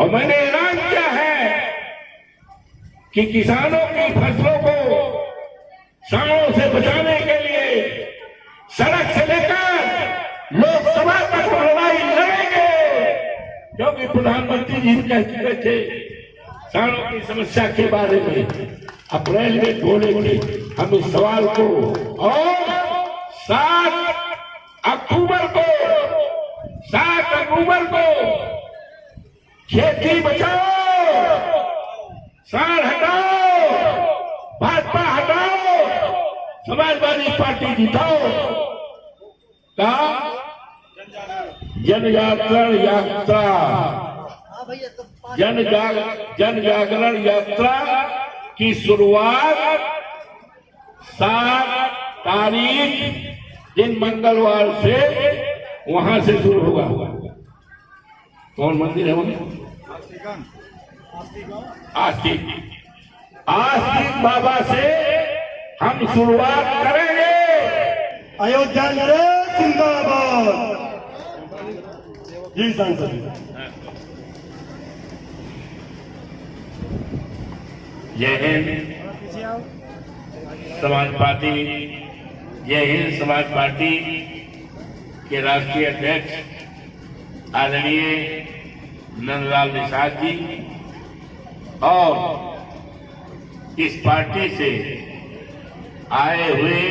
और मैंने ऐलान किया है कि किसानों की फसलों को सांडों से बचाने के लिए सड़क से लेकर लोकसभा तक लड़ाई लड़ेंगे, क्योंकि प्रधानमंत्री जी कह चुके थे सांडों की समस्या के बारे में अप्रैल में बोलेंगे हम इस सवाल को। और 7 अक्टूबर को खेती बचाओ, सांड हटाओ, भाजपा हटाओ, समाजवादी पार्टी जिताओ का जन जागरण यात्रा की शुरुआत 7 तारीख दिन मंगलवार से वहां से शुरू होगा। कौन मंदिर है वहां? आस्तिक बाबा से हम शुरुआत करेंगे। अयोध्या नरेश जिंदाबाद। जी सांसद। जय हिंद समाज पार्टी, जय हिंद समाज पार्टी के राष्ट्रीय अध्यक्ष आदरणीय नंदलाल निषाद जी और इस पार्टी से आए हुए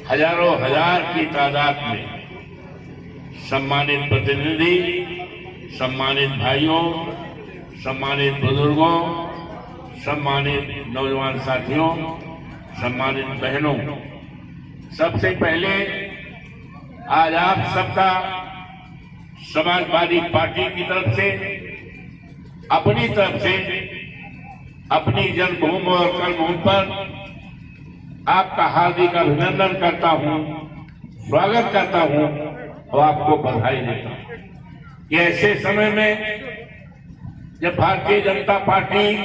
हजारों हजार की तादाद में सम्मानित प्रतिनिधि, सम्मानित भाइयों, सम्मानित बुजुर्गों, सम्मानित नौजवान साथियों, सम्मानित बहनों, सबसे पहले आज आप सबका समाजवादी पार्टी की तरफ से, अपनी तरफ से, अपनी जन्मभूमि और कर्मभूमि पर आपका हार्दिक अभिनंदन करता हूं, स्वागत करता हूं और आपको बधाई देता हूं कि ऐसे समय में जब भारतीय जनता पार्टी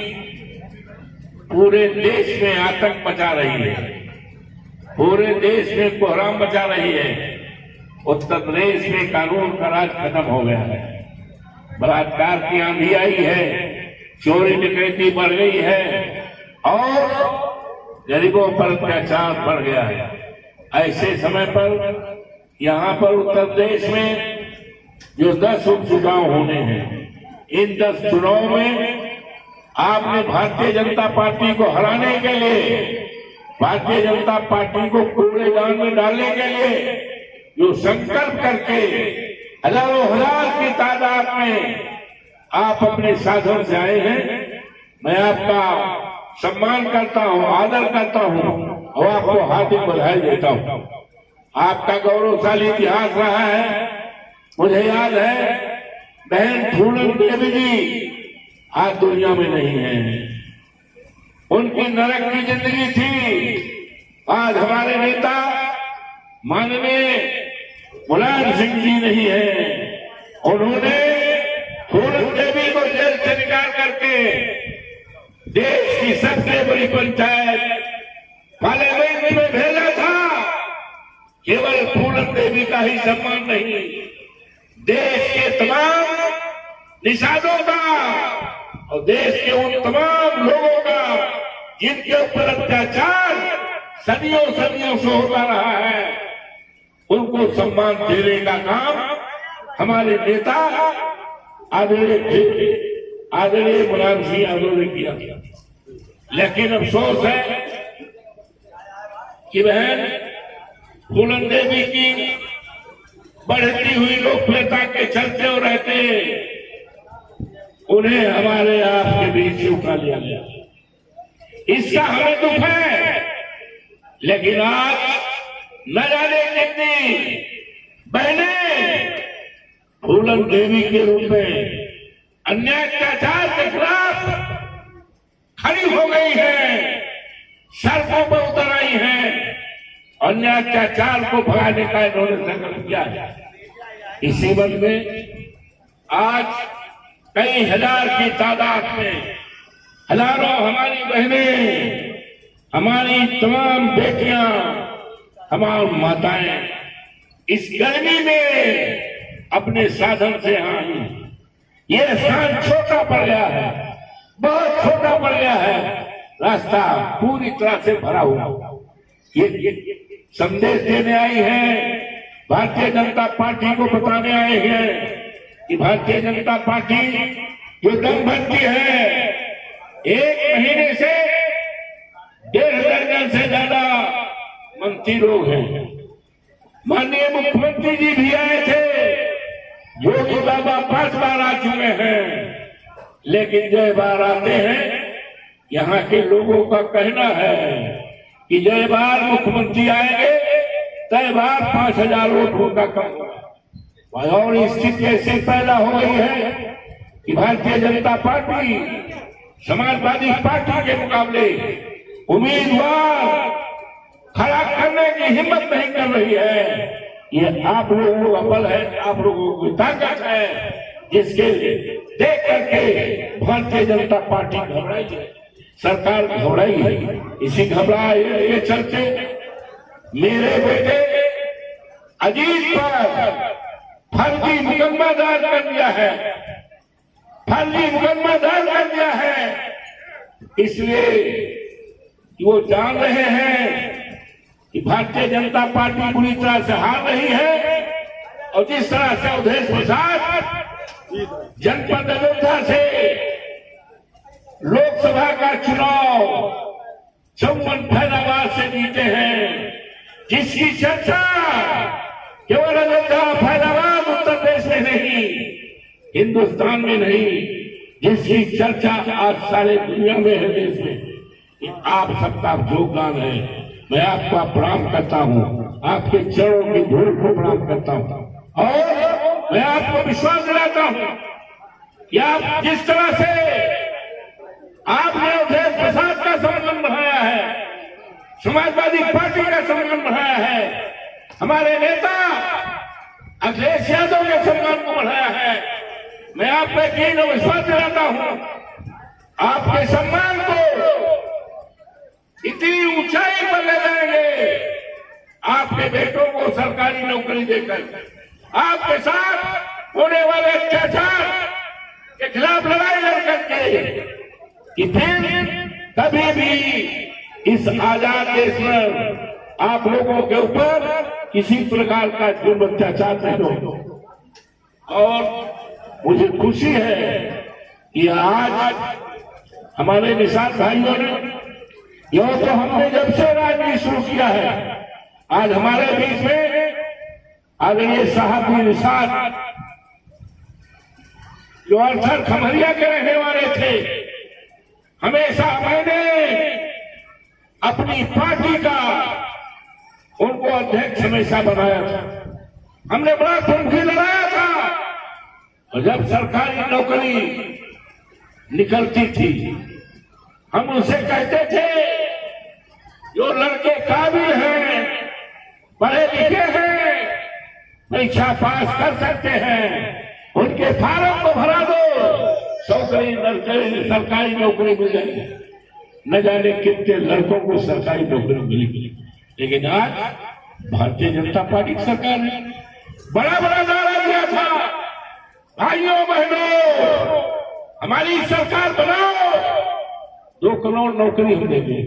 पूरे देश में आतंक मचा रही है, पूरे देश में कोहराम मचा रही है, उत्तर प्रदेश में कानून का राज खत्म हो गया है, बलात्कार की आंधी आई है, चोरी डकैती बढ़ गई है और गरीबों पर अत्याचार बढ़ गया है। ऐसे समय पर यहाँ पर उत्तर प्रदेश में जो 10 उपचुनाव होने हैं, इन 10 चुनाव में आपने भारतीय जनता पार्टी को हराने के लिए, भारतीय जनता पार्टी को कूड़ेदान में डालने के लिए जो संकल्प करके हजारों हजार की तादाद में आप अपने साधन से आए हैं, मैं आपका सम्मान करता हूं, आदर करता हूं और आपको हार्दिक बधाई देता हूं। आपका गौरवशाली इतिहास रहा है। मुझे याद है बहन फूलन देवी जी आज दुनिया में नहीं है, उनकी नरक की जिंदगी थी। आज हमारे नेता माननीय मुलायम सिंह जी नहीं है, उन्होंने फूलन देवी को जेल से निकाल करके देश की सबसे बड़ी पंचायत पार्लियामेंट में भेजा था। केवल फूलन देवी का ही सम्मान नहीं, देश के तमाम निषादों का और देश के उन तमाम लोगों का जिनके ऊपर अत्याचार सदियों से होता रहा है, उनको सम्मान देने का काम हमारे नेता आदरणीय मुलायम सिंह यादव ने किया। लेकिन अफसोस है कि बहन फूलन देवी की बढ़ती हुई लोकप्रियता के चलते और रहते उन्हें हमारे आपके बीच से उठा लिया गया। इसका हमें दुख है, लेकिन आज न जाने कितनी बहनें फूलन देवी के रूप में अन्याय अत्याचार के खिलाफ खड़ी हो गई है, सड़कों पर उतर आई है, अन्याय अत्याचार को भगाने का इन्होंने संकल्प किया है। इसी वक्त में आज कई हजार की तादाद में हजारों हमारी बहनें, हमारी तमाम बेटियां, हमारी माताएं इस गर्मी में अपने साधन से आई, ये स्थान छोटा पड़ गया है, बहुत छोटा पड़ गया है, रास्ता पूरी तरह से भरा हुआ। ये संदेश देने आई है, भारतीय जनता पार्टी को बताने आए हैं कि भारतीय जनता पार्टी जो दम भरती है, एक महीने से 1.5 दर्जन से ज्यादा मंत्री लोग हैं। माननीय मुख्यमंत्री जी भी आए थे, योगी बाबा 5 बार आ चुके हैं, लेकिन जय बार आते हैं। यहाँ के लोगों का कहना है कि जय बार मुख्यमंत्री आएंगे तय बार 5,000 वोटों का कम होगा। और स्थिति ऐसी पैदा हो गई है कि भारतीय जनता पार्टी समाजवादी पार्टी के मुकाबले उम्मीदवार खड़ा करने की हिम्मत नहीं कर रही है। ये आप लोगों का बल है, आप लोगों की ताकत है, जिसके देख करके भारतीय जनता पार्टी घबराई है, सरकार घबराई है। इसी घबराए ये चलते मेरे बेटे अजीत पर फर्जी मुकदमा दायर कर दिया है, फर्जी मुकदमा दायर कर दिया है, इसलिए कि वो जान रहे हैं कि भारतीय जनता पार्टी पूरी तरह से हार रही है। और जिस तरह से अवधेश प्रसाद जनपद अयोध्या से लोकसभा का चुनाव 54 फैजाबाद से जीते हैं, जिसकी चर्चा केवल अयोध्या फैजाबाद उत्तर प्रदेश में नहीं, हिंदुस्तान में नहीं, जिसकी चर्चा आज सारे दुनिया में है, देश में। आप सबका योगदान है, मैं आपका प्रणाम करता हूँ, आपके चरणों की धूल को प्रणाम करता हूँ। और मैं आपको विश्वास दिलाता हूँ कि आप जिस तरह से आपने अवधेश प्रसाद का सम्मान बढ़ाया है, समाजवादी पार्टी का सम्मान बढ़ाया है, हमारे नेता अखिलेश यादव के सम्मान को बढ़ाया है, मैं आप पे यकीन और विश्वास दिलाता हूँ, आपके सम्मान को इतनी ऊंचाई पर ले जाएंगे। आपके बेटों को सरकारी नौकरी देकर, आपके साथ होने वाले अत्याचार के खिलाफ लड़ाई लड़ करके, कि फिर कभी भी इस आजाद देश में आप लोगों के ऊपर किसी प्रकार का जुर्म अत्याचार नहीं हो। और मुझे खुशी है कि आज हमारे निषाद भाइयों ने, यो तो हमने जब से राजनीति शुरू किया है, आज हमारे बीच में आदरणीय साहब निषाद जो अर्थर खमरिया के रहने वाले थे, हमेशा मैंने अपनी पार्टी का उनको अध्यक्ष हमेशा बनाया था, हमने बड़ा खुनखी लड़ाया था। और जब सरकारी नौकरी निकलती थी, हम उनसे कहते थे जो लड़के काबिल हैं, पढ़े लिखे हैं, परीक्षा पास कर सकते हैं, उनके फार्म को भरा दो, सरकारी नौकरी मिल जाएगी। न जाने कितने लड़कों को सरकारी नौकरी मिली। लेकिन आज भारतीय जनता पार्टी की सरकार ने बड़ा बड़ा नारा दिया था, भाइयों बहनों हमारी सरकार बनाओ, 2 करोड़ नौकरी हम देंगे।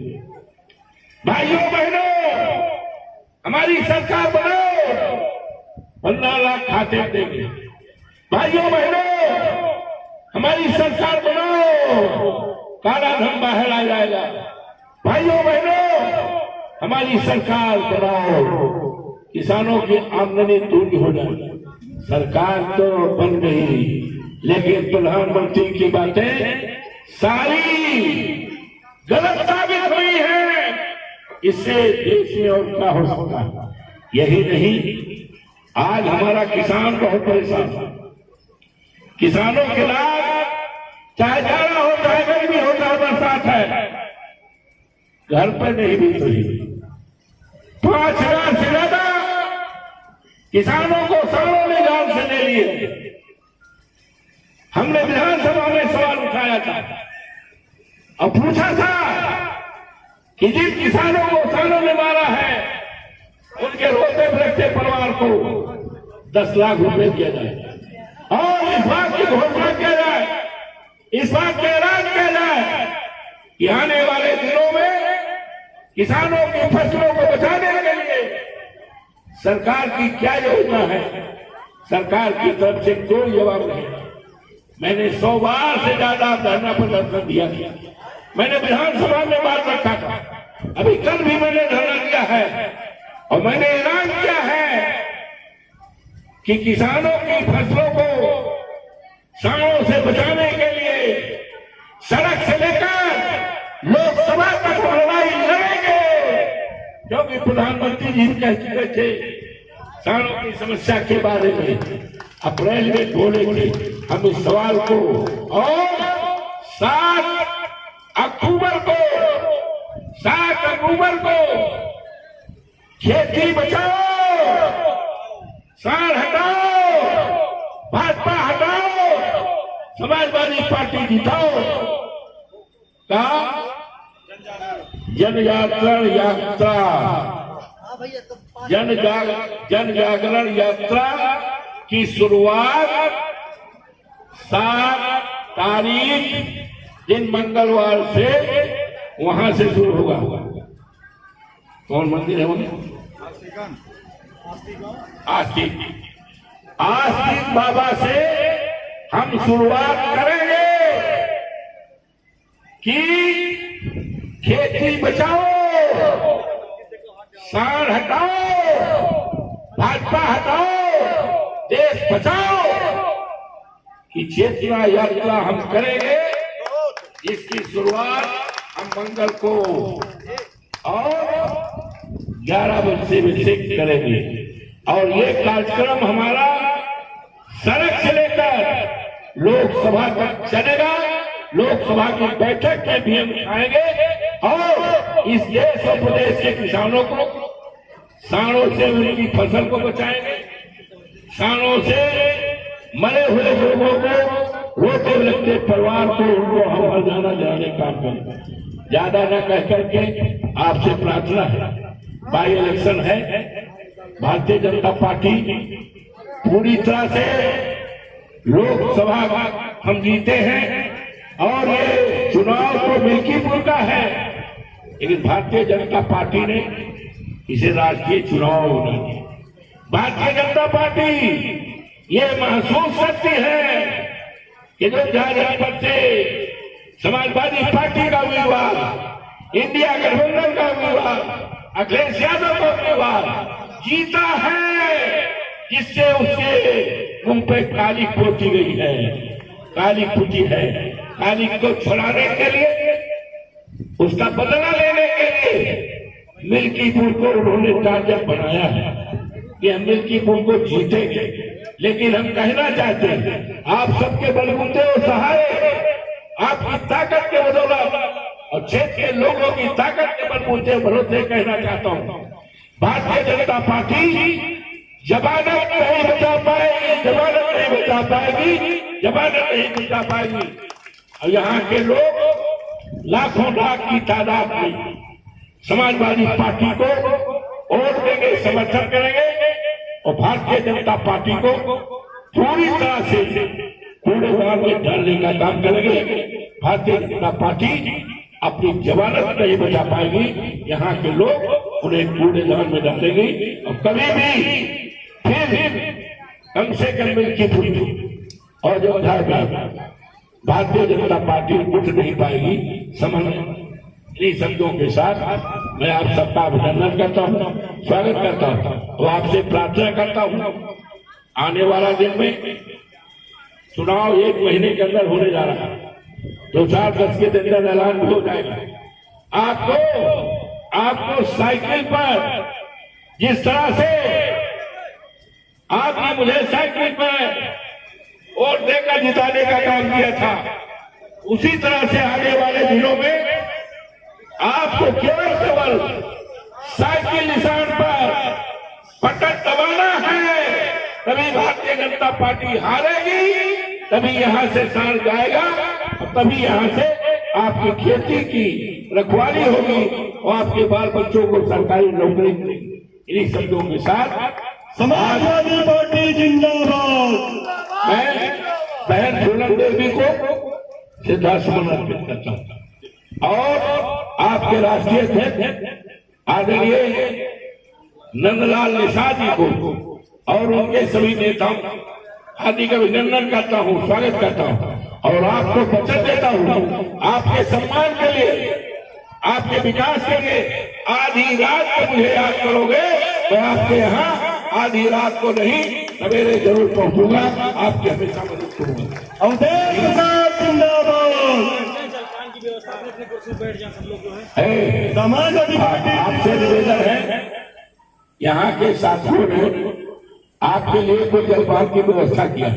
भाइयों बहनों हमारी सरकार बनाओ, 15 लाख खाते देंगे। भाइयों बहनों हमारी सरकार बनाओ, काला धन बाहर आ जाएगा। भाइयों बहनों हमारी सरकार बनाओ, किसानों की आमदनी दूर हो जाएगी। सरकार तो बन गई, लेकिन प्रधानमंत्री की बातें सारी गलत साबित हुई है। इससे देश में और क्या हो सकता है? यही नहीं, आज हमारा किसान बहुत परेशान है। किसानों के लाभ चाहे जाड़ा हो, चाहे गर्मी हो, चाहे बरसात है, घर पर नहीं बीत रही। 5,000 से ज्यादा किसानों को सालों ने जान से ले लिए। हमने विधानसभा में सवाल उठाया था और पूछा था कि जिन किसानों को सालों ने मारा है, उनके रोते बिलखते परिवार को 10 लाख रुपए दिया जाए। और इस बात की घोषणा किया इस बात का ऐलान किया जाए कि आने वाले दिनों में किसानों की फसलों को बचाने के लिए सरकार की क्या योजना है। सरकार की तरफ से कोई जवाब नहीं। मैंने 100 बार से ज्यादा धरना प्रदर्शन दिया था। मैंने विधानसभा में बात रखा था, अभी कल भी मैंने धरना दिया है और मैंने ऐलान किया है कि किसानों की फसलों को सांडों से बचाने के लिए सड़क से लेकर लोकसभा तक लड़ाई लड़ेंगे, क्योंकि प्रधानमंत्री जी कह चुके थे सांडों की समस्या के बारे में अप्रैल में बोलेंगे। हम इस सवाल को और 7 अक्टूबर को खेती बचाओ, सांड हटाओ, भाजपा हटाओ, समाजवादी पार्टी जिताओ का जन जागरण यात्रा की शुरुआत 7 तारीख दिन मंगलवार से वहां से शुरू होगा। कौन मंदिर है वहां? आस्तिक बाबा से हम शुरुआत करेंगे कि खेती बचाओ, सांड हटाओ, भाजपा हटाओ, देश बचाओ की चेतना यात्रा हम करेंगे। इसकी शुरुआत हम मंगल को और 11 बजे से करेंगे और ये कार्यक्रम हमारा सड़क से लेकर लोकसभा तक चलेगा। लोकसभा की बैठक में भी हम आएंगे और इस देश और प्रदेश के किसानों को सांडों से उनकी फसल को बचाएंगे, सांडों से मरे हुए लोगों को, रोते लगते परिवार को, उनको हम जाना जाने काम करेंगे। ज्यादा न कह करके आपसे प्रार्थना है, बाई इलेक्शन है, भारतीय जनता पार्टी पूरी तरह से लोकसभा हम जीते हैं और ये चुनाव तो मिल्कीपुर का है, लेकिन भारतीय जनता पार्टी ने इसे राष्ट्रीय चुनाव बना दिया। भारतीय जनता पार्टी ये महसूस करती है कि जो झारखंड से समाजवादी पार्टी का उम्मीदवार, इंडिया गठबंधन का उम्मीदवार अखिलेश यादव का उम्मीदवार जीता है, जिससे उसके मुंह पे काली पोती गई है, काली पुती है। काली को छुड़ाने के लिए, उसका बदला लेने के लिए मिल्कीपुर को उन्होंने टारगेट बनाया है कि हम मिल्कीपुर को जीतेंगे। लेकिन हम कहना चाहते हैं, आप सबके बलबूते और सहारे, आपकी ताकत के बदौलत और क्षेत्र के लोगों की ताकत के बलबूते भरोसे कहना चाहता हूँ, भारतीय जनता पार्टी जमानत नहीं बचा पाएगी, जमानत नहीं बचा पाएगी, जमानत नहीं बचा पाएगी। और यहाँ के लोग लाखों लाख की तादाद में समाजवादी पार्टी को वोट देंगे, समर्थन करेंगे और भारतीय जनता पार्टी को पूरी तरह से कूड़ेदान में डालने का काम करेंगे। भारतीय जनता पार्टी अपनी जमानत नहीं बचा पाएगी, यहाँ के लोग उन्हें कूड़ेदान में डालेंगे और कभी भी फिर कम से कम मिल्कीपुर और जो भारतीय जनता पार्टी उठ नहीं पाएगी। समझ इन शब्दों के साथ मैं आप सबका अभिनंदन करता हूँ, स्वागत करता हूँ और आपसे प्रार्थना करता हूँ, आने वाला दिन में चुनाव 1 महीने के अंदर होने जा रहा है, 2010 के अंदर ऐलान भी हो जाएगा। आपको साइकिल पर जिस तरह से आपने मुझे साइकिल पर वोट देकर जिताने का काम किया था, उसी तरह से आने वाले दिनों में आपको केवल साइकिल निशान पर बटन दबाना है, तभी भारतीय जनता पार्टी हारेगी, तभी यहां से सांड जाएगा और तभी यहां से आपकी खेती की रखवाली होगी और आपके बाल बच्चों को सरकारी नौकरी मिलेगी। इन्हीं शब्दों के साथ समाजवादी पार्टी जिंदाबाद। मैं बहन सोनम देवी को श्रद्धासुमन अर्पित करता हूँ और आपके राष्ट्रीय अध्यक्ष आदरणीय नंदलाल निषाद जी को और उनके सभी नेताओं आदि का अभिनंदन करता हूँ, स्वागत करता हूँ और आपको वचन देता हूँ आपके सम्मान के लिए, आपके विकास के लिए आधी रात को मुझे याद करोगे, मैं आपके यहाँ आधी रात को नहीं सवेरे जरूर पहुंचूंगा, आपकी हमेशा मदद करूंगा। अवधेश प्रसाद जिंदाबाद। समाजवादी पार्टी आपसे निवेदन है, यहाँ के साथियों ने आपके लिए कुछ जलपान की व्यवस्था किया,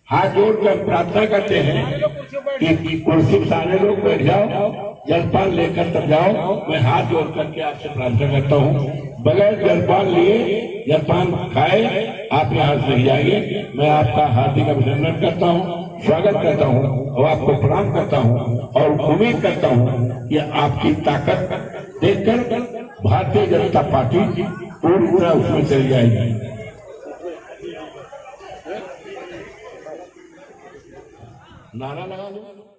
हाथ जोड़कर प्रार्थना करते हैं कि कुर्सी पर सारे लोग बैठ जाओ, जलपान लेकर तब जाओ। मैं हाथ जोड़ करके आपसे प्रार्थना करता हूँ, बगैर जलपान लिए जलपान खाए आप यहाँ से जाइए। मैं आपका हार्दिक अभिनंदन करता हूँ, स्वागत करता हूँ और आपको प्रणाम करता हूँ और उम्मीद करता हूँ कि आपकी ताकत देखकर भारतीय जनता पार्टी पूरी तरह उसमें चली जाएगी। नारा लगा लो।